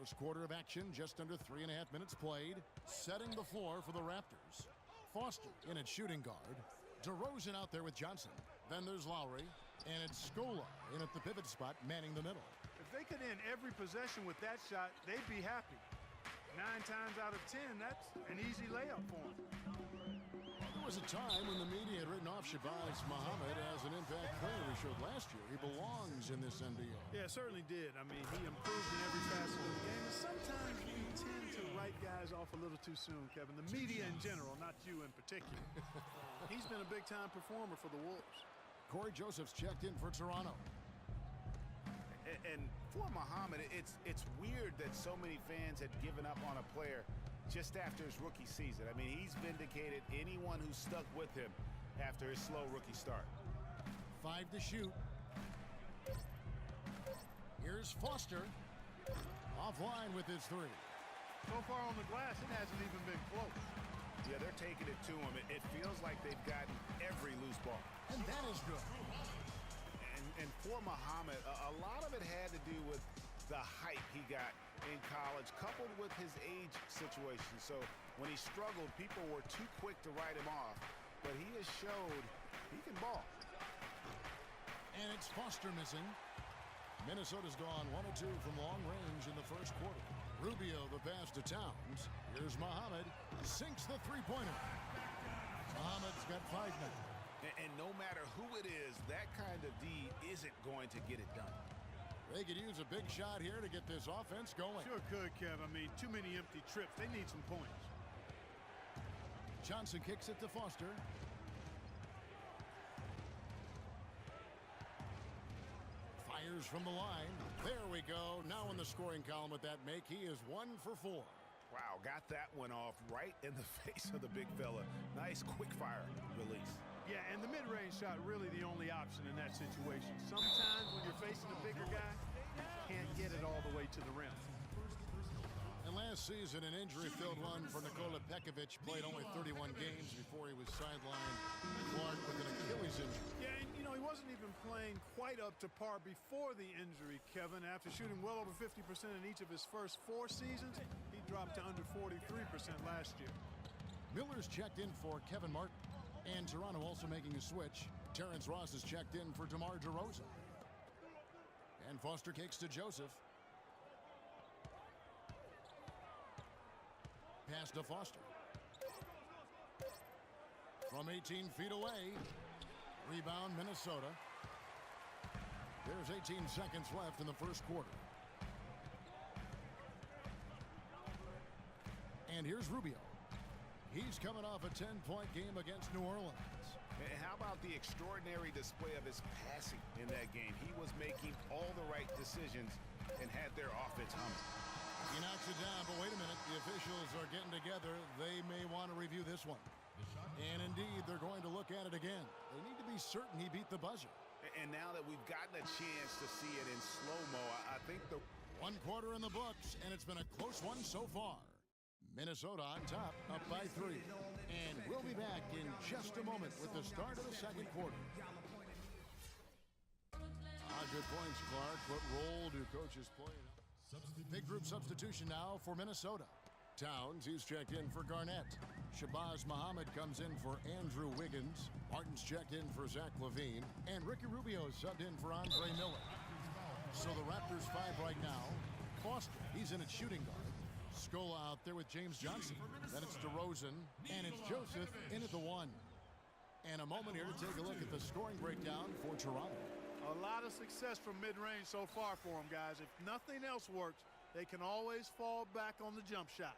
First quarter of action, just under 3.5 minutes played. Setting the floor for the Raptors. Foster in at shooting guard. DeRozan out there with Johnson. Then there's Lowry. And it's Scola in at the pivot spot, manning the middle. If they could end every possession with that shot, they'd be happy. 9 times out of 10, that's an easy layup for them. There was a time when the media had written off Shabazz Muhammad as an impact player we showed last year. He belongs in this NBA. Yeah, certainly did. I mean, he improved in every facet of the game. And sometimes we tend to write guys off a little too soon, Kevin. The media in general, not you in particular. He's been a big-time performer for the Wolves. Corey Joseph's checked in for Toronto. And for Muhammad, it's weird that so many fans had given up on a player just after his rookie season. I mean, he's vindicated anyone who stuck with him after his slow rookie start. 5 to shoot. Here's Foster. Offline with his 3. So far on the glass, it hasn't even been close. Yeah, they're taking it to him. It feels like they've gotten every loose ball. And that is good. And for Muhammad, a lot of it had to do with the hype he got in college, coupled with his age situation. So when he struggled, people were too quick to write him off. But he has showed he can ball. And it's Foster missing. Minnesota's gone 1 of 2 from long range in the first quarter. Rubio the pass to Towns. Here's Muhammad. Sinks the three-pointer. Muhammad's got 5 now. And no matter who it is, that kind of D isn't going to get it done. They could use a big shot here to get this offense going. Sure could, Kev. I mean, too many empty trips. They need some points. Johnson kicks it to Foster. Fires from the line. There we go. Now in the scoring column with that make, he is 1 for 4. Wow, got that one off right in the face of the big fella. Nice quick fire release. Yeah, and the mid-range shot really the only option in that situation. Sometimes when you're facing a bigger guy, you can't get it all the way to the rim. And last season, an injury-filled one for Nikola Pekovic. Played only 31 games before he was sidelined. Clark with an Achilles injury. Yeah, and, you know, he wasn't even playing quite up to par before the injury, Kevin. After shooting well over 50% in each of his first 4 seasons, he dropped to under 43% last year. Miller's checked in for Kevin Martin. And Toronto also making a switch. Terrence Ross is checked in for DeMar DeRozan. And Foster kicks to Joseph. Pass to Foster. From 18 feet away. Rebound, Minnesota. There's 18 seconds left in the first quarter. And here's Rubio. He's coming off a 10-point game against New Orleans. And how about the extraordinary display of his passing in that game? He was making all the right decisions and had their offense humming. He knocks it down, but wait a minute. The officials are getting together. They may want to review this one. And indeed, they're going to look at it again. They need to be certain he beat the buzzer. And now that we've gotten a chance to see it in slow-mo, I think the 1 quarter in the books, and it's been a close one so far. Minnesota on top, up by 3. And we'll be back in just a moment with the start of the second quarter. Good points, Clark. What role do coaches play? Big group substitution now for Minnesota. Towns, he's checked in for Garnett. Shabazz Muhammad comes in for Andrew Wiggins. Martin's checked in for Zach LaVine. And Ricky Rubio is subbed in for Andre Miller. So the Raptors 5 right now. Foster, he's in at shooting guard. Scola out there with James Johnson. Then it's DeRozan, and it's Joseph in at the 1. And a moment here to take a look at the scoring breakdown for Toronto. A lot of success from mid-range so far for them, guys. If nothing else works, they can always fall back on the jump shot.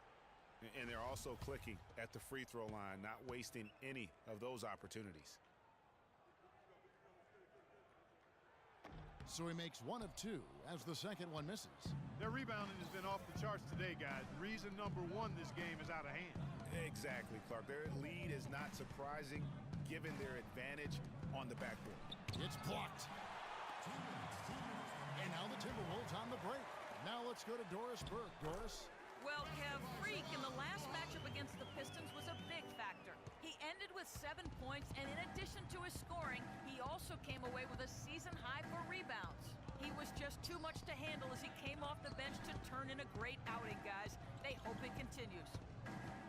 And they're also clicking at the free throw line, not wasting any of those opportunities. So he makes 1 of 2 as the second one misses. Their rebounding has been off the charts today, guys. Reason number 1, this game is out of hand. Exactly, Clark. Their lead is not surprising given their advantage on the backboard. It's blocked. And now the Timberwolves on the break. Now let's go to Doris Burke. Doris. Well, Kev, Freak in the last matchup against the Pistons was a big factor. He ended with 7 points, and in addition to his scoring, he also came away with a season high for rebounds. He was just too much to handle as he came off the bench to turn in a great outing, guys. They hope it continues.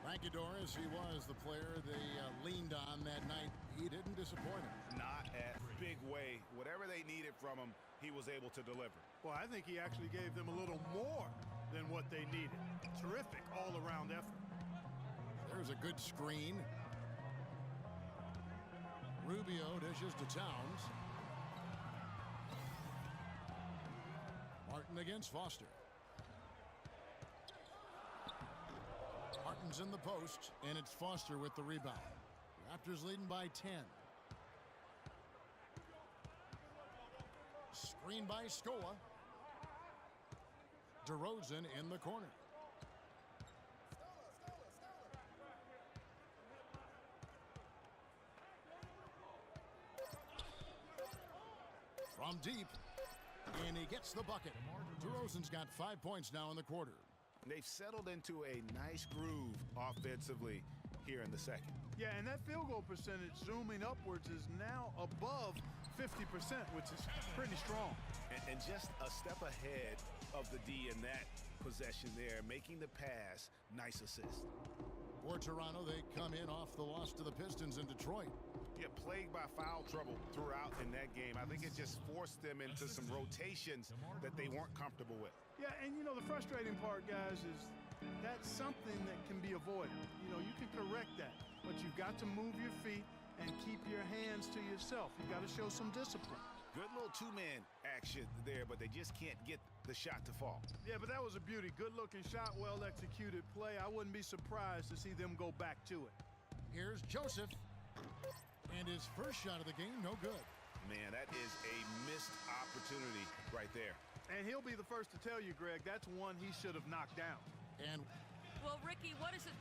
Thank you, Doris. He was the player they leaned on that night. He didn't disappoint him. Not at big way. Whatever they needed from him, he was able to deliver. Well, I think he actually gave them a little more than what they needed. Terrific all-around effort. There's a good screen. Rubio dishes to Towns. Martin against Foster. Martin's in the post, and it's Foster with the rebound. Raptors leading by 10. Screen by Scola. DeRozan in the corner. From deep, and he gets the bucket. DeRozan's got 5 points now in the quarter. They've settled into a nice groove offensively here in the second. Yeah, and that field goal percentage zooming upwards is now above 50%, which is pretty strong. And just a step ahead of the D in that possession there, making the pass. Nice assist. For Toronto, they come in off the loss to the Pistons in Detroit. Yeah, plagued by foul trouble throughout in that game. I think it just forced them into some rotations that they weren't comfortable with. Yeah, and you know, the frustrating part, guys, is that's something that can be avoided. You know, you can correct that, but you've got to move your feet and keep your hands to yourself. You've got to show some discipline. Good little two-man action there, but they just can't get the shot to fall. Yeah, but that was a beauty. Good-looking shot, well-executed play. I wouldn't be surprised to see them go back to it. Here's Joseph. And his first shot of the game, no good. Man, that is a missed opportunity right there. And he'll be the first to tell you, Greg, that's one he should have knocked down. And Well, Ricky, what is it?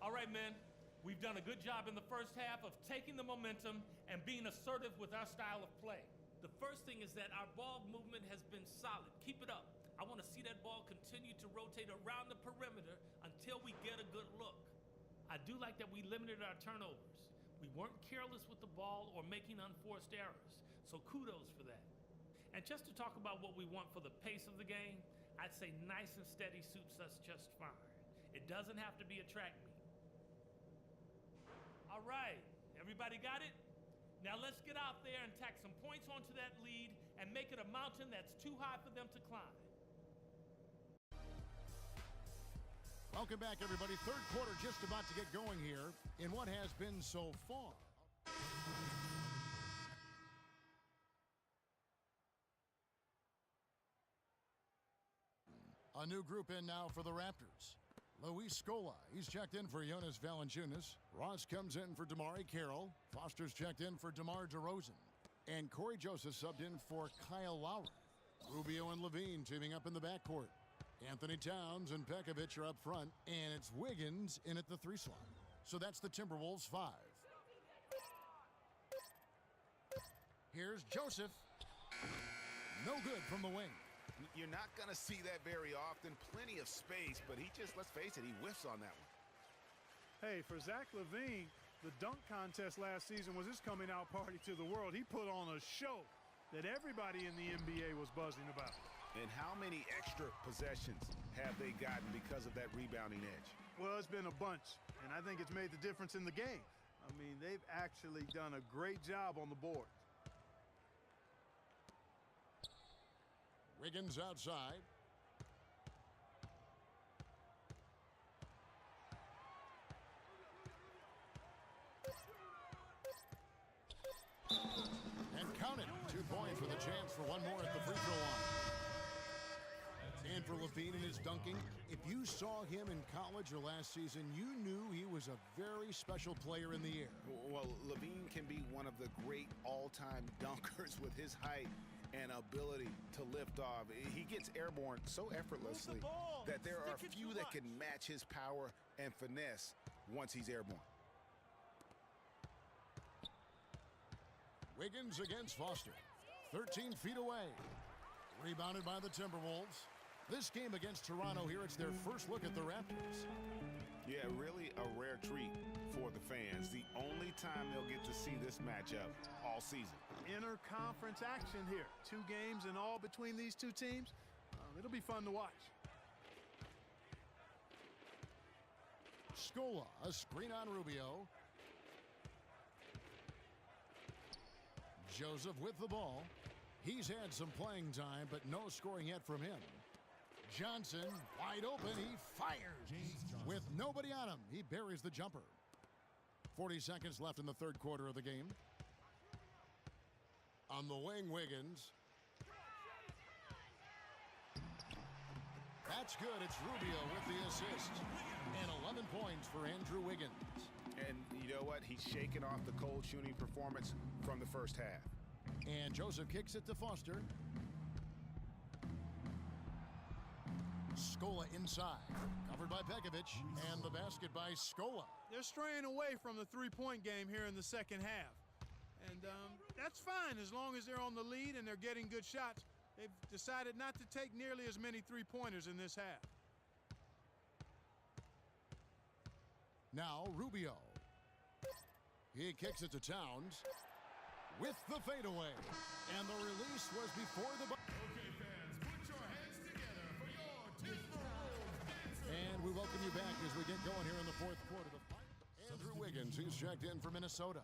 All right, men, we've done a good job in the first half of taking the momentum and being assertive with our style of play. The first thing is that our ball movement has been solid. Keep it up. I want to see that ball continue to rotate around the perimeter until we get a good look. I do like that we limited our turnovers. We weren't careless with the ball or making unforced errors, so kudos for that. And just to talk about what we want for the pace of the game, I'd say nice and steady suits us just fine. It doesn't have to be a track meet. All right, everybody got it? Now let's get out there and tack some points onto that lead and make it a mountain that's too high for them to climb. welcome back, everybody. Third quarter just about to get going here in what has been so far. A new group in now for the Raptors. Luis Scola, he's checked in for Jonas Valanciunas. Ross comes in for DeMar Carroll. Foster's checked in for DeMar DeRozan. And Corey Joseph subbed in for Kyle Lowry. Rubio and Levine teaming up in the backcourt. Anthony Towns and Pekovic are up front. And it's Wiggins in at the 3 slot. So that's the Timberwolves 5. Here's Joseph. No good from the wing. You're not going to see that very often. Plenty of space, but he just, let's face it, he whiffs on that one. Hey, for Zach LaVine, the dunk contest last season was his coming out party to the world. He put on a show that everybody in the NBA was buzzing about. And how many extra possessions have they gotten because of that rebounding edge? Well, it's been a bunch, and I think it's made the difference in the game. I mean, they've actually done a great job on the board. Wiggins outside. And count it. 2 points with a chance for one more at the free throw line. dunking. If you saw him in college or last season, you knew he was a very special player in the air. Well, Levine can be one of the great all-time dunkers with his height and ability to lift off. He gets airborne so effortlessly that there are few that can match his power and finesse once he's airborne. Wiggins against Foster. 13 feet away. Rebounded by the Timberwolves. This game against Toronto here, it's their first look at the Raptors. Yeah, really a rare treat for the fans. The only time they'll get to see this matchup all season. Inter-conference action here. 2 games in all between these two teams. It'll be fun to watch. Scola, a screen on Rubio. Joseph with the ball. He's had some playing time, but no scoring yet from him. Johnson, wide open, he fires. With nobody on him, he buries the jumper. 40 seconds left in the third quarter of the game. On the wing, Wiggins. That's good. It's Rubio with the assist. And 11 points for Andrew Wiggins. And you know what? He's shaking off the cold shooting performance from the first half. And Joseph kicks it to Foster. Scola inside. Covered by Pekovic. And the basket by Scola. They're straying away from the three-point game here in the second half. And that's fine as long as they're on the lead and they're getting good shots. They've decided not to take nearly as many three-pointers in this half. Now Rubio. He kicks it to Towns with the fadeaway. And the release was before the... Okay, fans, put your hands together for your Timberwolves. And we welcome you back as we get going here in the fourth quarter. Andrew Wiggins, he's checked in for Minnesota.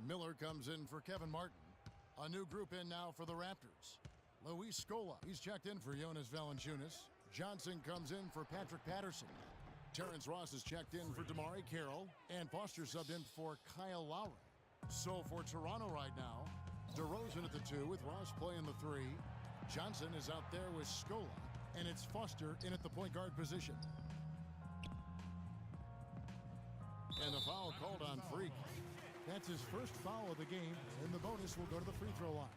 Miller comes in for Kevin Martin. A new group in now for the Raptors. Luis Scola, he's checked in for Jonas Valanciunas. Johnson comes in for Patrick Patterson. Terrence Ross is checked in for Damari Carroll. And Foster subbed in for Kyle Lowry. So for Toronto right now, DeRozan at the 2 with Ross playing the 3. Johnson is out there with Scola. And it's Foster in at the point guard position. And the foul called on Freak. That's his first foul of the game, and the bonus will go to the free throw line.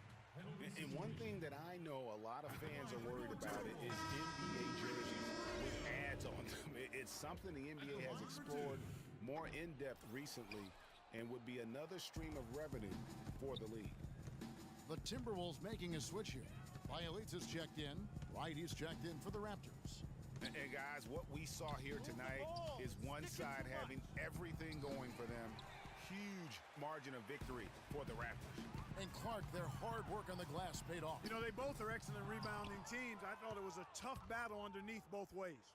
And one thing that I know a lot of fans are worried about is NBA jerseys with ads on them. It's something the NBA has explored more in-depth recently and would be another stream of revenue for the league. The Timberwolves making a switch here. Bielitz is checked in. Wright, he's checked in for the Raptors. And guys, what we saw here tonight is one side having everything going for them. Huge margin of victory for the Raptors. And Clark, their hard work on the glass paid off. You know, they both are excellent rebounding teams. I thought it was a tough battle underneath both ways.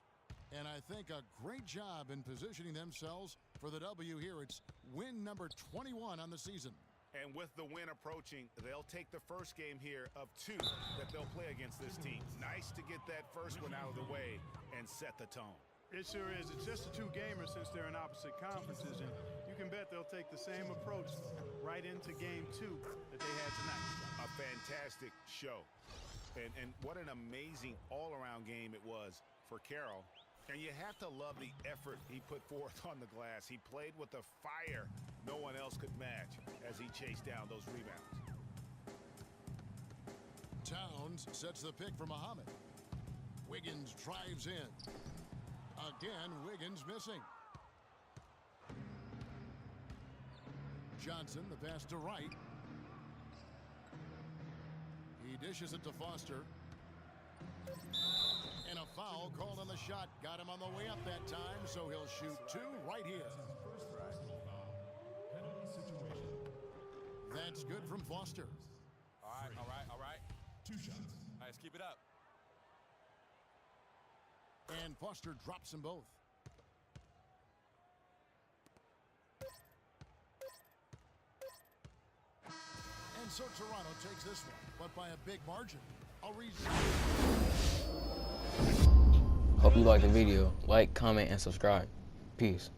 And I think a great job in positioning themselves for the W here. It's win number 21 on the season. And with the win approaching, they'll take the first game here of 2 that they'll play against this team. Nice to get that first one out of the way and set the tone. It sure is. It's just the 2 gamers since they're in opposite conferences, and you can bet they'll take the same approach right into game 2 that they had tonight. A fantastic show. And what an amazing all-around game it was for Carroll. And you have to love the effort he put forth on the glass. He played with a fire no one else could match as he chased down those rebounds. Towns sets the pick for Muhammad. Wiggins drives in. Again, Wiggins missing. Johnson, the pass to Wright. He dishes it to Foster. And a foul called on the shot. Got him on the way up that time, so he'll shoot 2 right here. That's good from Foster. All right. 2 shots. All right, let's keep it up. And Foster drops them both. And so Toronto takes this one, but by a big margin. Hope you liked the video. Like, comment, and subscribe. Peace.